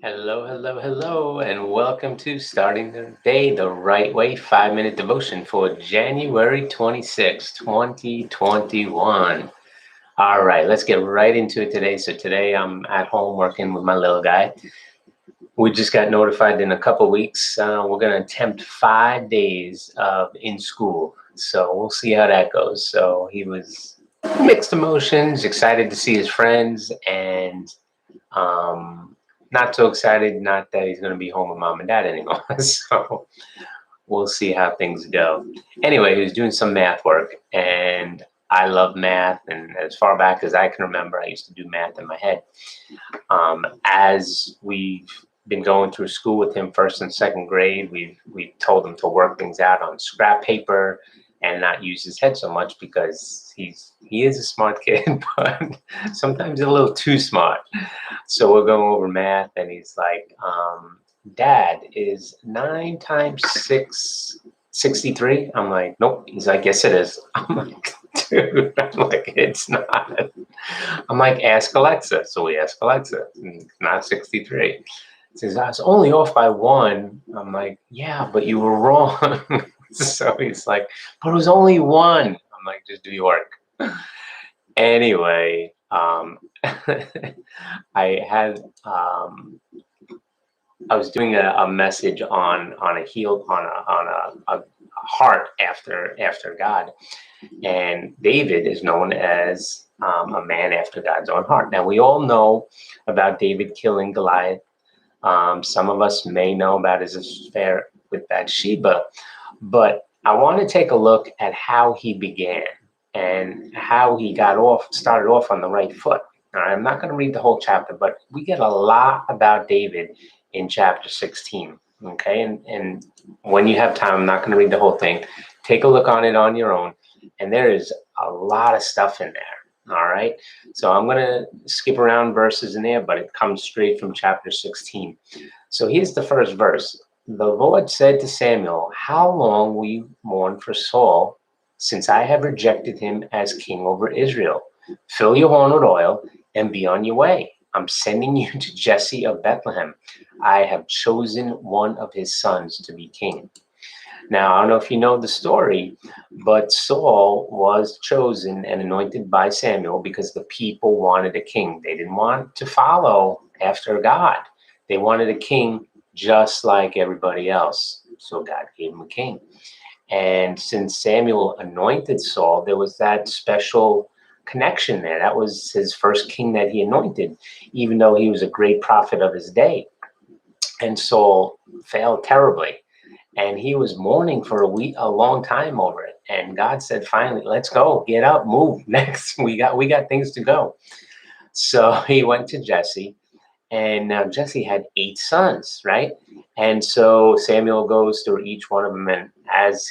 Hello, hello, hello, and welcome to Starting the Day the Right Way 5-minute devotion for January 26, 2021. All right, let's get right into it today. So, today I'm at home working with my little guy. We just got notified in a couple weeks. We're going to attempt 5 days of in school. So, we'll see how that goes. So, he was mixed emotions, excited to see his friends, and not so excited, not that he's going to be home with mom and dad anymore. So we'll see how things go. Anyway, he was doing some math work, and I love math. And as far back as I can remember, I used to do math in my head. As we've been going through school with him, first and second grade, we told him to work things out on scrap paper and not use his head so much because he is a smart kid, but sometimes a little too smart. So we're going over math, and he's like, Dad, is 9 times 6 63? I'm like, nope. He's like, yes, it is. I'm like, dude, I'm like, it's not. I'm like, ask Alexa. So we ask Alexa, it's not 63. He says, I was only off by 1. I'm like, yeah, but you were wrong. So he's like, but it was only 1. I'm like, just do your work. Anyway, I had I was doing a message on a healed on a heart after God, and David is known as a man after God's own heart. Now we all know about David killing Goliath. Some of us may know about his affair with Bathsheba, but I want to take a look at how he began and how he started off on the right foot. All right, I'm not going to read the whole chapter, but we get a lot about David in chapter 16. Okay, and when you have time, I'm not going to read the whole thing. Take a look on it on your own, and there is a lot of stuff in there. All right, so I'm going to skip around verses in there, but it comes straight from chapter 16. So here's the first verse. The Lord said to Samuel, how long will you mourn for Saul, since I have rejected him as king over Israel? Fill your horn with oil and be on your way. I'm sending you to Jesse of Bethlehem. I have chosen one of his sons to be king. Now, I don't know if you know the story, but Saul was chosen and anointed by Samuel because the people wanted a king. They didn't want to follow after God. They wanted a king just like everybody else. So God gave him a king. And since Samuel anointed Saul, there was that special connection there. That was his first king that he anointed, even though he was a great prophet of his day. And Saul failed terribly. And he was mourning for a long time over it. And God said, finally, let's go, get up, move next. We got things to go. So he went to Jesse. And now Jesse had 8 sons, right? And so Samuel goes through each one of them. And as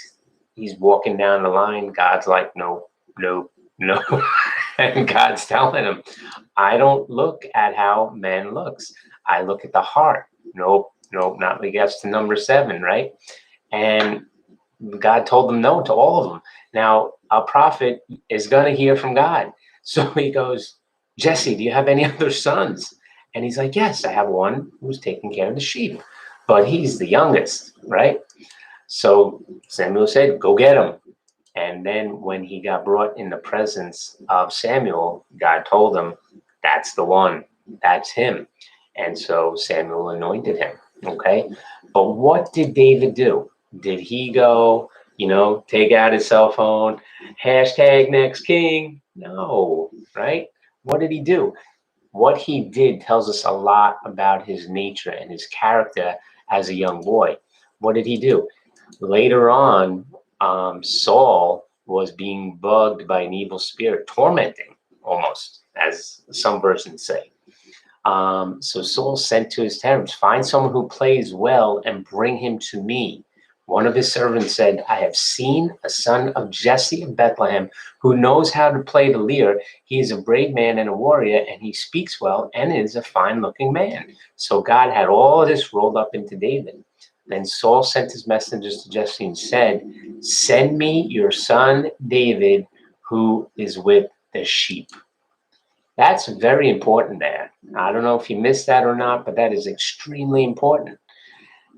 he's walking down the line, God's like, no, no, no. And God's telling him, I don't look at how man looks. I look at the heart. Nope, nope, not when he gets to number 7, right? And God told them no to all of them. Now, a prophet is going to hear from God. So he goes, Jesse, do you have any other sons? And he's like, yes, I have one who's taking care of the sheep, but he's the youngest, right? So Samuel said, go get him. And then when he got brought in the presence of Samuel, God told him, that's the one, that's him. And so Samuel anointed him, okay? But what did David do? Did he go, take out his cell phone, hashtag next king? No, right? What did he do? What he did tells us a lot about his nature and his character as a young boy. What did he do? Later on, Saul was being bugged by an evil spirit, tormenting almost, as some versions say. So Saul sent to his servants, find someone who plays well and bring him to me. One of his servants said, I have seen a son of Jesse of Bethlehem who knows how to play the lyre. He is a brave man and a warrior, and he speaks well and is a fine-looking man. So God had all of this rolled up into David. Then Saul sent his messengers to Jesse and said, send me your son David, who is with the sheep. That's very important there. I don't know if you missed that or not, but that is extremely important.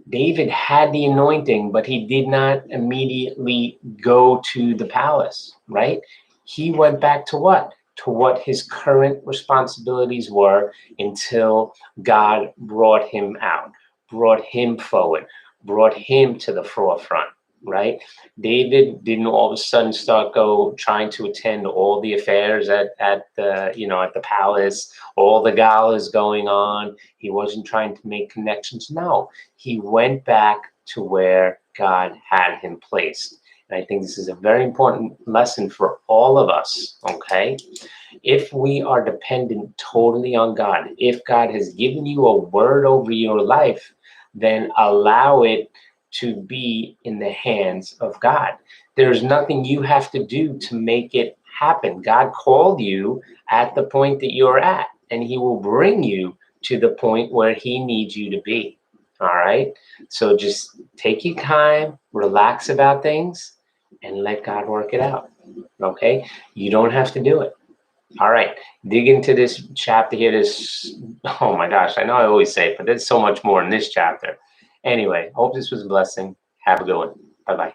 David had the anointing, but he did not immediately go to the palace, right? He went back to what? To what his current responsibilities were until God brought him out, brought him forward, brought him to the forefront, right? David didn't all of a sudden start trying to attend all the affairs at the at the palace, all the galas going on. He wasn't trying to make connections. No, he went back to where God had him placed. And I think this is a very important lesson for all of us, okay? If we are dependent totally on God, if God has given you a word over your life, then allow it to be in the hands of God. There's nothing you have to do to make it happen. God called you at the point that you're at, and he will bring you to the point where he needs you to be. All right. So just take your time, relax about things, and let God work it out. Okay. You don't have to do it. All right. Dig into this chapter here. Oh my gosh. I know I always say it, but there's so much more in this chapter. Anyway, hope this was a blessing. Have a good one. Bye bye.